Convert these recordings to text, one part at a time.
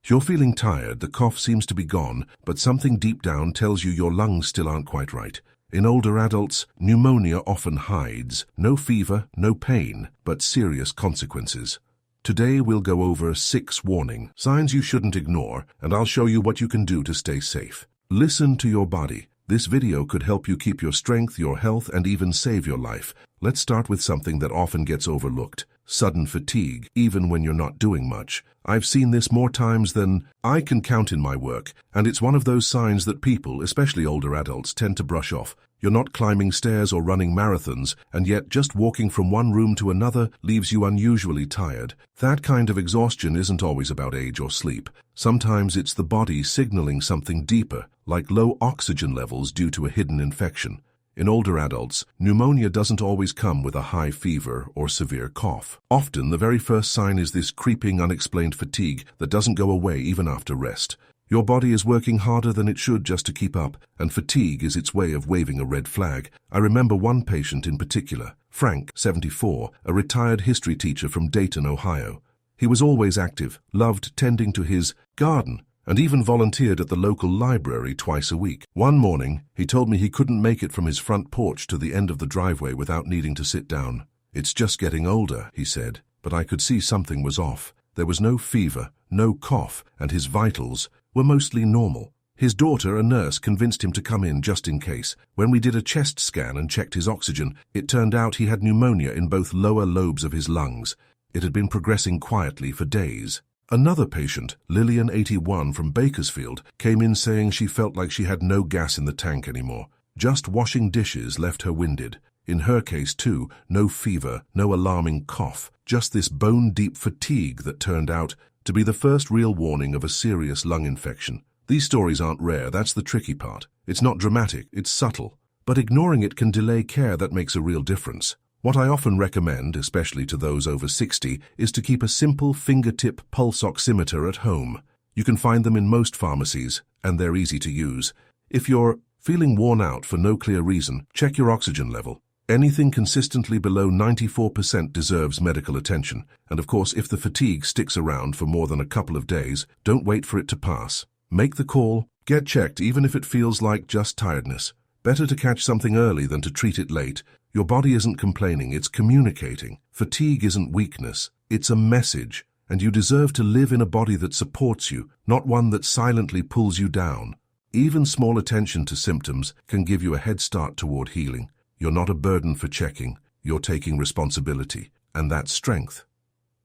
You're feeling tired, the cough seems to be gone, but something deep down tells you your lungs still aren't quite right. In older adults, pneumonia often hides. No fever, no pain, but serious consequences. Today we'll go over 6 warning signs you shouldn't ignore, and I'll show you what you can do to stay safe. Listen to your body. This video could help you keep your strength, your health, and even save your life. Let's start with something that often gets overlooked: sudden fatigue, even when you're not doing much. I've seen this more times than I can count in my work, and it's one of those signs that people, especially older adults, tend to brush off. You're not climbing stairs or running marathons, and yet just walking from one room to another leaves you unusually tired. That kind of exhaustion isn't always about age or sleep. Sometimes it's the body signaling something deeper, like low oxygen levels due to a hidden infection. In older adults, pneumonia doesn't always come with a high fever or severe cough. Often, the very first sign is this creeping, unexplained fatigue that doesn't go away even after rest. Your body is working harder than it should just to keep up, and fatigue is its way of waving a red flag. I remember one patient in particular, Frank, 74, a retired history teacher from Dayton, Ohio. He was always active, loved tending to his garden, and even volunteered at the local library twice a week. One morning, he told me he couldn't make it from his front porch to the end of the driveway without needing to sit down. "It's just getting older," he said, but I could see something was off. There was no fever, no cough, and his vitals were mostly normal. His daughter, a nurse, convinced him to come in just in case. When we did a chest scan and checked his oxygen, it turned out he had pneumonia in both lower lobes of his lungs. It had been progressing quietly for days. Another patient, Lillian, 81, from Bakersfield, came in saying she felt like she had no gas in the tank anymore. Just washing dishes left her winded. In her case, too, no fever, no alarming cough, just this bone-deep fatigue that turned out to be the first real warning of a serious lung infection. These stories aren't rare, that's the tricky part. It's not dramatic, it's subtle. But ignoring it can delay care that makes a real difference. What I often recommend, especially to those over 60, is to keep a simple fingertip pulse oximeter at home. You can find them in most pharmacies, and they're easy to use. If you're feeling worn out for no clear reason, check your oxygen level. Anything consistently below 94% deserves medical attention, and of course, if the fatigue sticks around for more than a couple of days, don't wait for it to pass. Make the call, get checked even if it feels like just tiredness. Better to catch something early than to treat it late. Your body isn't complaining, it's communicating. Fatigue isn't weakness, it's a message, and you deserve to live in a body that supports you, not one that silently pulls you down. Even small attention to symptoms can give you a head start toward healing. You're not a burden for checking, you're taking responsibility, and that's strength.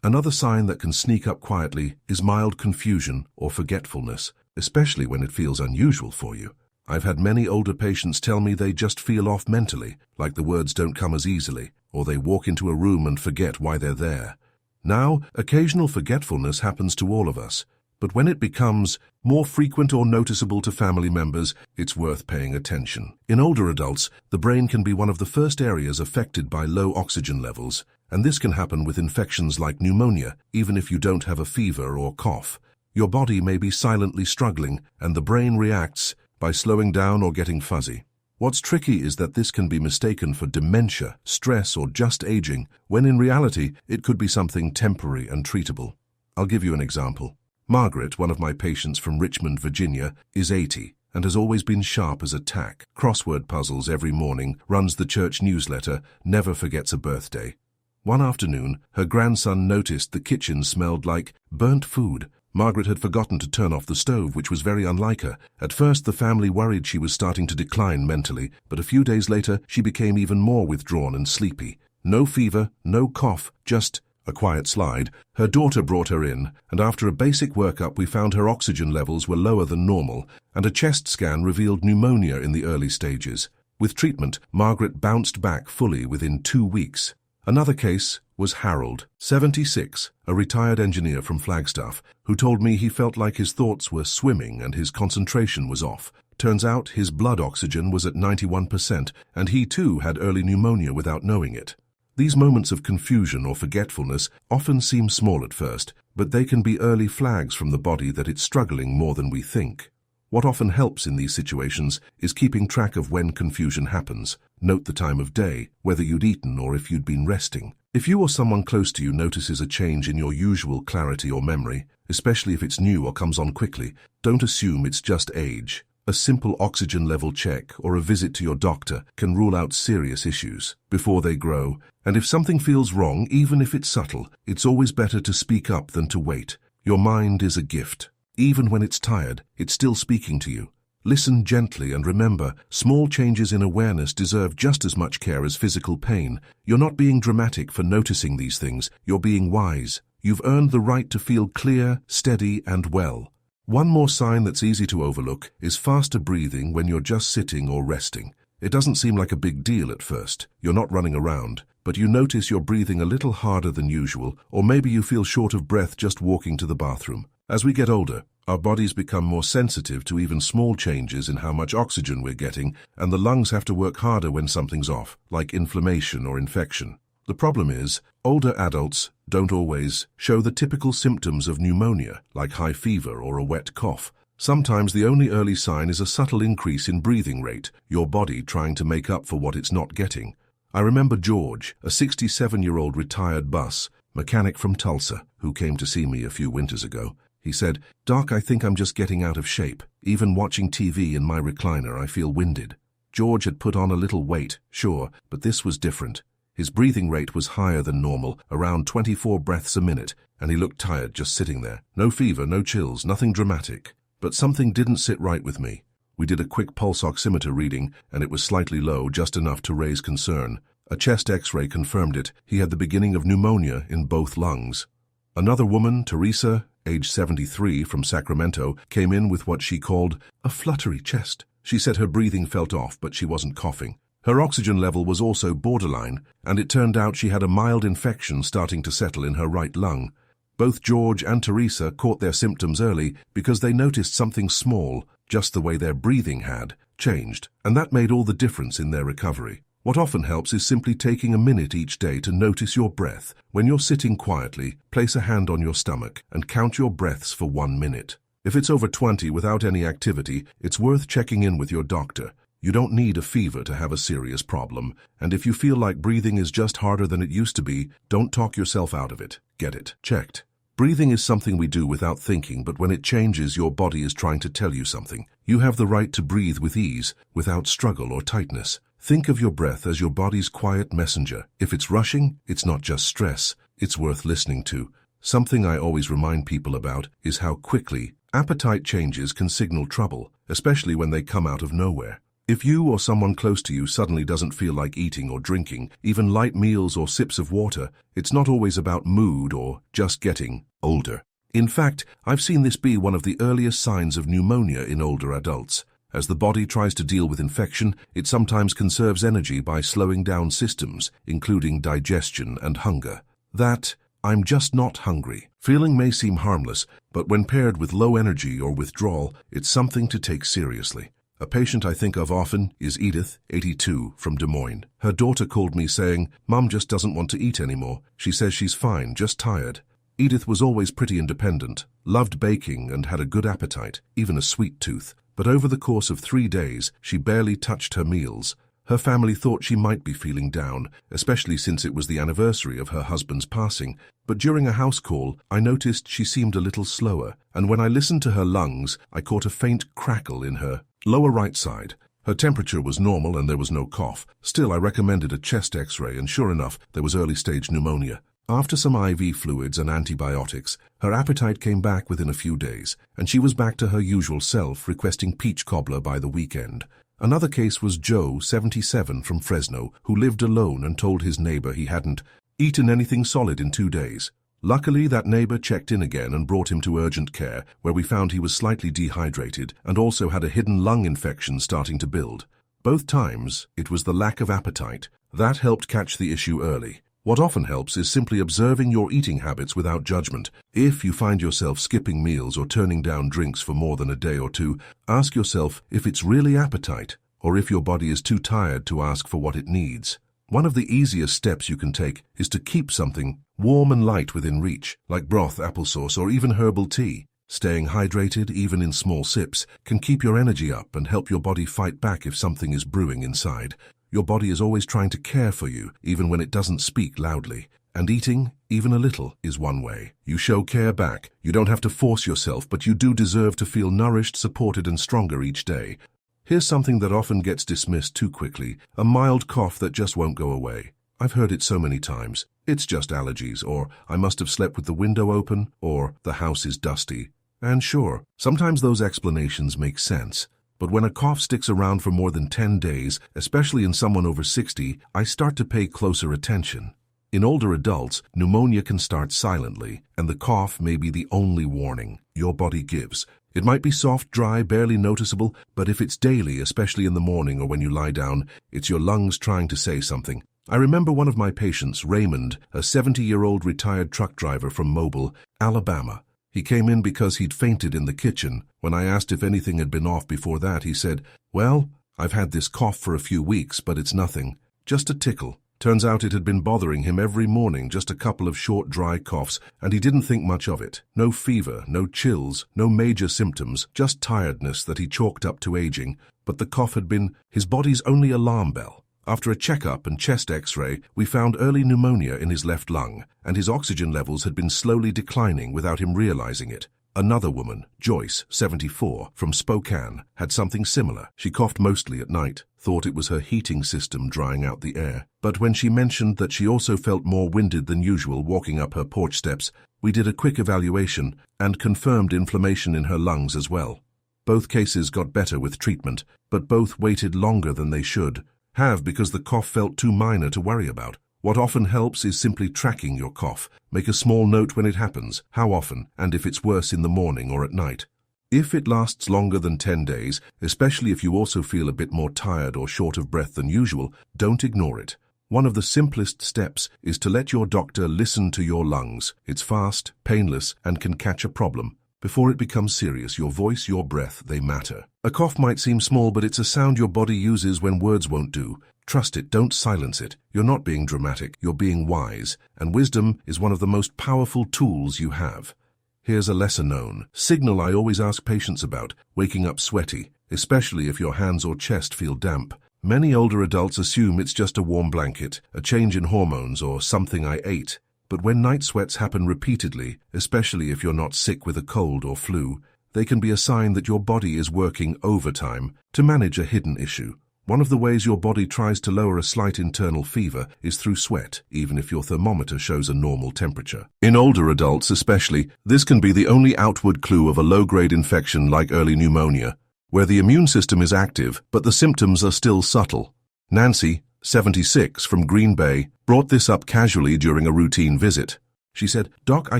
Another sign that can sneak up quietly is mild confusion or forgetfulness, especially when it feels unusual for you. I've had many older patients tell me they just feel off mentally, like the words don't come as easily, or they walk into a room and forget why they're there. Now, occasional forgetfulness happens to all of us, but when it becomes more frequent or noticeable to family members, it's worth paying attention. In older adults, the brain can be one of the first areas affected by low oxygen levels, and this can happen with infections like pneumonia, even if you don't have a fever or cough. Your body may be silently struggling, and the brain reacts by slowing down or getting fuzzy. What's tricky is that this can be mistaken for dementia, stress, or just aging, when in reality it could be something temporary and treatable. I'll give you an example. Margaret, one of my patients from Richmond, Virginia, is 80 and has always been sharp as a tack. Crossword puzzles every morning, runs the church newsletter, never forgets a birthday. One afternoon, her grandson noticed the kitchen smelled like burnt food. Margaret had forgotten to turn off the stove, which was very unlike her. At first, the family worried she was starting to decline mentally, but a few days later, she became even more withdrawn and sleepy. No fever, no cough, just a quiet slide. Her daughter brought her in, and after a basic workup, we found her oxygen levels were lower than normal, and a chest scan revealed pneumonia in the early stages. With treatment, Margaret bounced back fully within 2 weeks. Another case was Harold, 76, a retired engineer from Flagstaff, who told me he felt like his thoughts were swimming and his concentration was off. Turns out his blood oxygen was at 91%, and he too had early pneumonia without knowing it. These moments of confusion or forgetfulness often seem small at first, but they can be early flags from the body that it's struggling more than we think. What often helps in these situations is keeping track of when confusion happens. Note the time of day, whether you'd eaten or if you'd been resting. If you or someone close to you notices a change in your usual clarity or memory, especially if it's new or comes on quickly, don't assume it's just age. A simple oxygen level check or a visit to your doctor can rule out serious issues before they grow. And if something feels wrong, even if it's subtle, it's always better to speak up than to wait. Your mind is a gift. Even when it's tired, it's still speaking to you. Listen gently and remember, small changes in awareness deserve just as much care as physical pain. You're not being dramatic for noticing these things, you're being wise. You've earned the right to feel clear, steady, and well. One more sign that's easy to overlook is faster breathing when you're just sitting or resting. It doesn't seem like a big deal at first. You're not running around, but you notice you're breathing a little harder than usual, or maybe you feel short of breath just walking to the bathroom. As we get older, our bodies become more sensitive to even small changes in how much oxygen we're getting, and the lungs have to work harder when something's off, like inflammation or infection. The problem is, older adults don't always show the typical symptoms of pneumonia, like high fever or a wet cough. Sometimes the only early sign is a subtle increase in breathing rate, your body trying to make up for what it's not getting. I remember George, a 67-year-old retired bus mechanic from Tulsa, who came to see me a few winters ago. He said, "Doc, I think I'm just getting out of shape. Even watching TV in my recliner, I feel winded." George had put on a little weight, sure, but this was different. His breathing rate was higher than normal, around 24 breaths a minute, and he looked tired just sitting there. No fever, no chills, nothing dramatic. But something didn't sit right with me. We did a quick pulse oximeter reading, and it was slightly low, just enough to raise concern. A chest x-ray confirmed it. He had the beginning of pneumonia in both lungs. Another woman, Teresa, age 73, from Sacramento, came in with what she called a fluttery chest. She said her breathing felt off, but she wasn't coughing. Her oxygen level was also borderline, and it turned out she had a mild infection starting to settle in her right lung. Both George and Teresa caught their symptoms early because they noticed something small, just the way their breathing had, changed, and that made all the difference in their recovery. What often helps is simply taking a minute each day to notice your breath. When you're sitting quietly, place a hand on your stomach and count your breaths for 1 minute. If it's over 20 without any activity, it's worth checking in with your doctor. You don't need a fever to have a serious problem, and if you feel like breathing is just harder than it used to be, don't talk yourself out of it. Get it checked. Breathing is something we do without thinking, but when it changes, your body is trying to tell you something. You have the right to breathe with ease, without struggle or tightness. Think of your breath as your body's quiet messenger. If it's rushing, it's not just stress, it's worth listening to. Something I always remind people about is how quickly appetite changes can signal trouble, especially when they come out of nowhere. If you or someone close to you suddenly doesn't feel like eating or drinking, even light meals or sips of water, it's not always about mood or just getting older. In fact, I've seen this be one of the earliest signs of pneumonia in older adults. As the body tries to deal with infection, it sometimes conserves energy by slowing down systems, including digestion and hunger. That "I'm just not hungry" feeling may seem harmless, but when paired with low energy or withdrawal, it's something to take seriously. A patient I think of often is Edith, 82, from Des Moines. Her daughter called me saying, "Mom just doesn't want to eat anymore. She says she's fine, just tired." Edith was always pretty independent, loved baking and had a good appetite, even a sweet tooth. But over the course of 3 days, she barely touched her meals. Her family thought she might be feeling down, especially since it was the anniversary of her husband's passing. But during a house call, I noticed she seemed a little slower, and when I listened to her lungs, I caught a faint crackle in her lower right side. Her temperature was normal and there was no cough. Still, I recommended a chest x-ray, and sure enough, there was early-stage pneumonia. After some IV fluids and antibiotics, her appetite came back within a few days, and she was back to her usual self, requesting peach cobbler by the weekend. Another case was Joe, 77, from Fresno, who lived alone and told his neighbor he hadn't eaten anything solid in 2 days. Luckily, that neighbor checked in again and brought him to urgent care, where we found he was slightly dehydrated and also had a hidden lung infection starting to build. Both times, it was the lack of appetite. That helped catch the issue early. What often helps is simply observing your eating habits without judgment. If you find yourself skipping meals or turning down drinks for more than a day or two, ask yourself if it's really appetite or if your body is too tired to ask for what it needs. One of the easiest steps you can take is to keep something warm and light within reach, like broth, applesauce, or even herbal tea. Staying hydrated, even in small sips, can keep your energy up and help your body fight back if something is brewing inside. Your body is always trying to care for you, even when it doesn't speak loudly. And eating, even a little, is one way. You show care back. You don't have to force yourself, but you do deserve to feel nourished, supported, and stronger each day. Here's something that often gets dismissed too quickly: a mild cough that just won't go away. I've heard it so many times. It's just allergies, or I must have slept with the window open, or the house is dusty. And sure, sometimes those explanations make sense. But when a cough sticks around for more than 10 days, especially in someone over 60, I start to pay closer attention. In older adults, pneumonia can start silently, and the cough may be the only warning your body gives. It might be soft, dry, barely noticeable, but if it's daily, especially in the morning or when you lie down, it's your lungs trying to say something. I remember one of my patients, Raymond, a 70-year-old retired truck driver from Mobile, Alabama. He came in because he'd fainted in the kitchen. When I asked if anything had been off before that, he said, "Well, I've had this cough for a few weeks, but it's nothing. Just a tickle." Turns out it had been bothering him every morning, just a couple of short, dry coughs, and he didn't think much of it. No fever, no chills, no major symptoms, just tiredness that he chalked up to aging. But the cough had been his body's only alarm bell. After a checkup and chest x-ray, we found early pneumonia in his left lung, and his oxygen levels had been slowly declining without him realizing it. Another woman, Joyce, 74, from Spokane, had something similar. She coughed mostly at night, thought it was her heating system drying out the air. But when she mentioned that she also felt more winded than usual walking up her porch steps, we did a quick evaluation and confirmed inflammation in her lungs as well. Both cases got better with treatment, but both waited longer than they should have because the cough felt too minor to worry about. What often helps is simply tracking your cough. Make a small note when it happens, how often, and if it's worse in the morning or at night. If it lasts longer than 10 days, especially if you also feel a bit more tired or short of breath than usual, don't ignore it. One of the simplest steps is to let your doctor listen to your lungs. It's fast, painless, and can catch a problem. Before it becomes serious, your voice, your breath, they matter. A cough might seem small, but it's a sound your body uses when words won't do. Trust it, don't silence it. You're not being dramatic, you're being wise, and wisdom is one of the most powerful tools you have. Here's a lesser-known signal I always ask patients about: waking up sweaty, especially if your hands or chest feel damp. Many older adults assume it's just a warm blanket, a change in hormones, or something I ate. But when night sweats happen repeatedly, especially if you're not sick with a cold or flu, they can be a sign that your body is working overtime to manage a hidden issue. One of the ways your body tries to lower a slight internal fever is through sweat, even if your thermometer shows a normal temperature. In older adults especially, this can be the only outward clue of a low-grade infection like early pneumonia, where the immune system is active, but the symptoms are still subtle. Nancy, 76, from Green Bay, brought this up casually during a routine visit. She said, "Doc, I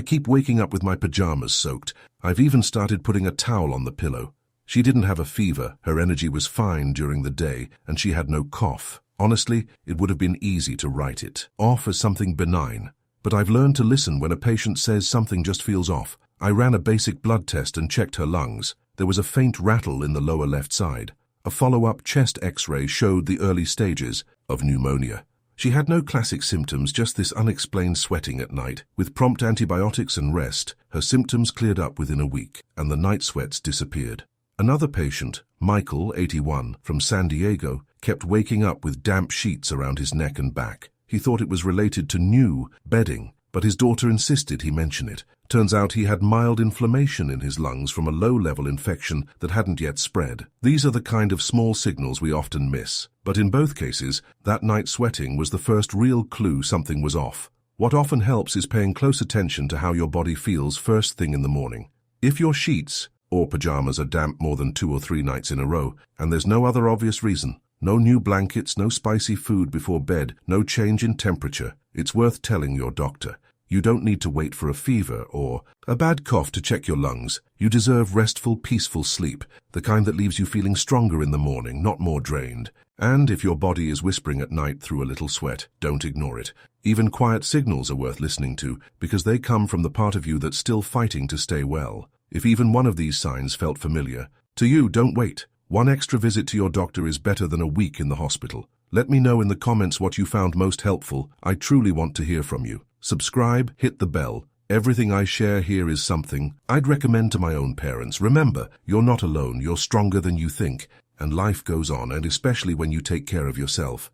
keep waking up with my pajamas soaked. I've even started putting a towel on the pillow." She didn't have a fever, her energy was fine during the day, and she had no cough. Honestly, it would have been easy to write it off as something benign. But I've learned to listen when a patient says something just feels off. I ran a basic blood test and checked her lungs. There was a faint rattle in the lower left side. A follow-up chest x-ray showed the early stages of pneumonia. She had no classic symptoms, just this unexplained sweating at night. With prompt antibiotics and rest, her symptoms cleared up within a week, and the night sweats disappeared. Another patient, Michael, 81, from San Diego, kept waking up with damp sheets around his neck and back. He thought it was related to new bedding, but his daughter insisted he mention it. Turns out he had mild inflammation in his lungs from a low-level infection that hadn't yet spread. These are the kind of small signals we often miss. But in both cases, that night sweating was the first real clue something was off. What often helps is paying close attention to how your body feels first thing in the morning. If your sheets or pajamas are damp more than 2 or 3 nights in a row, and there's no other obvious reason, no new blankets, no spicy food before bed, no change in temperature, it's worth telling your doctor. You don't need to wait for a fever or a bad cough to check your lungs. You deserve restful, peaceful sleep, the kind that leaves you feeling stronger in the morning, not more drained. And if your body is whispering at night through a little sweat, don't ignore it. Even quiet signals are worth listening to because they come from the part of you that's still fighting to stay well. If even one of these signs felt familiar to you, don't wait. One extra visit to your doctor is better than a week in the hospital. Let me know in the comments what you found most helpful. I truly want to hear from you. Subscribe, hit the bell. Everything I share here is something I'd recommend to my own parents. Remember, you're not alone, you're stronger than you think, and life goes on, and especially when you take care of yourself.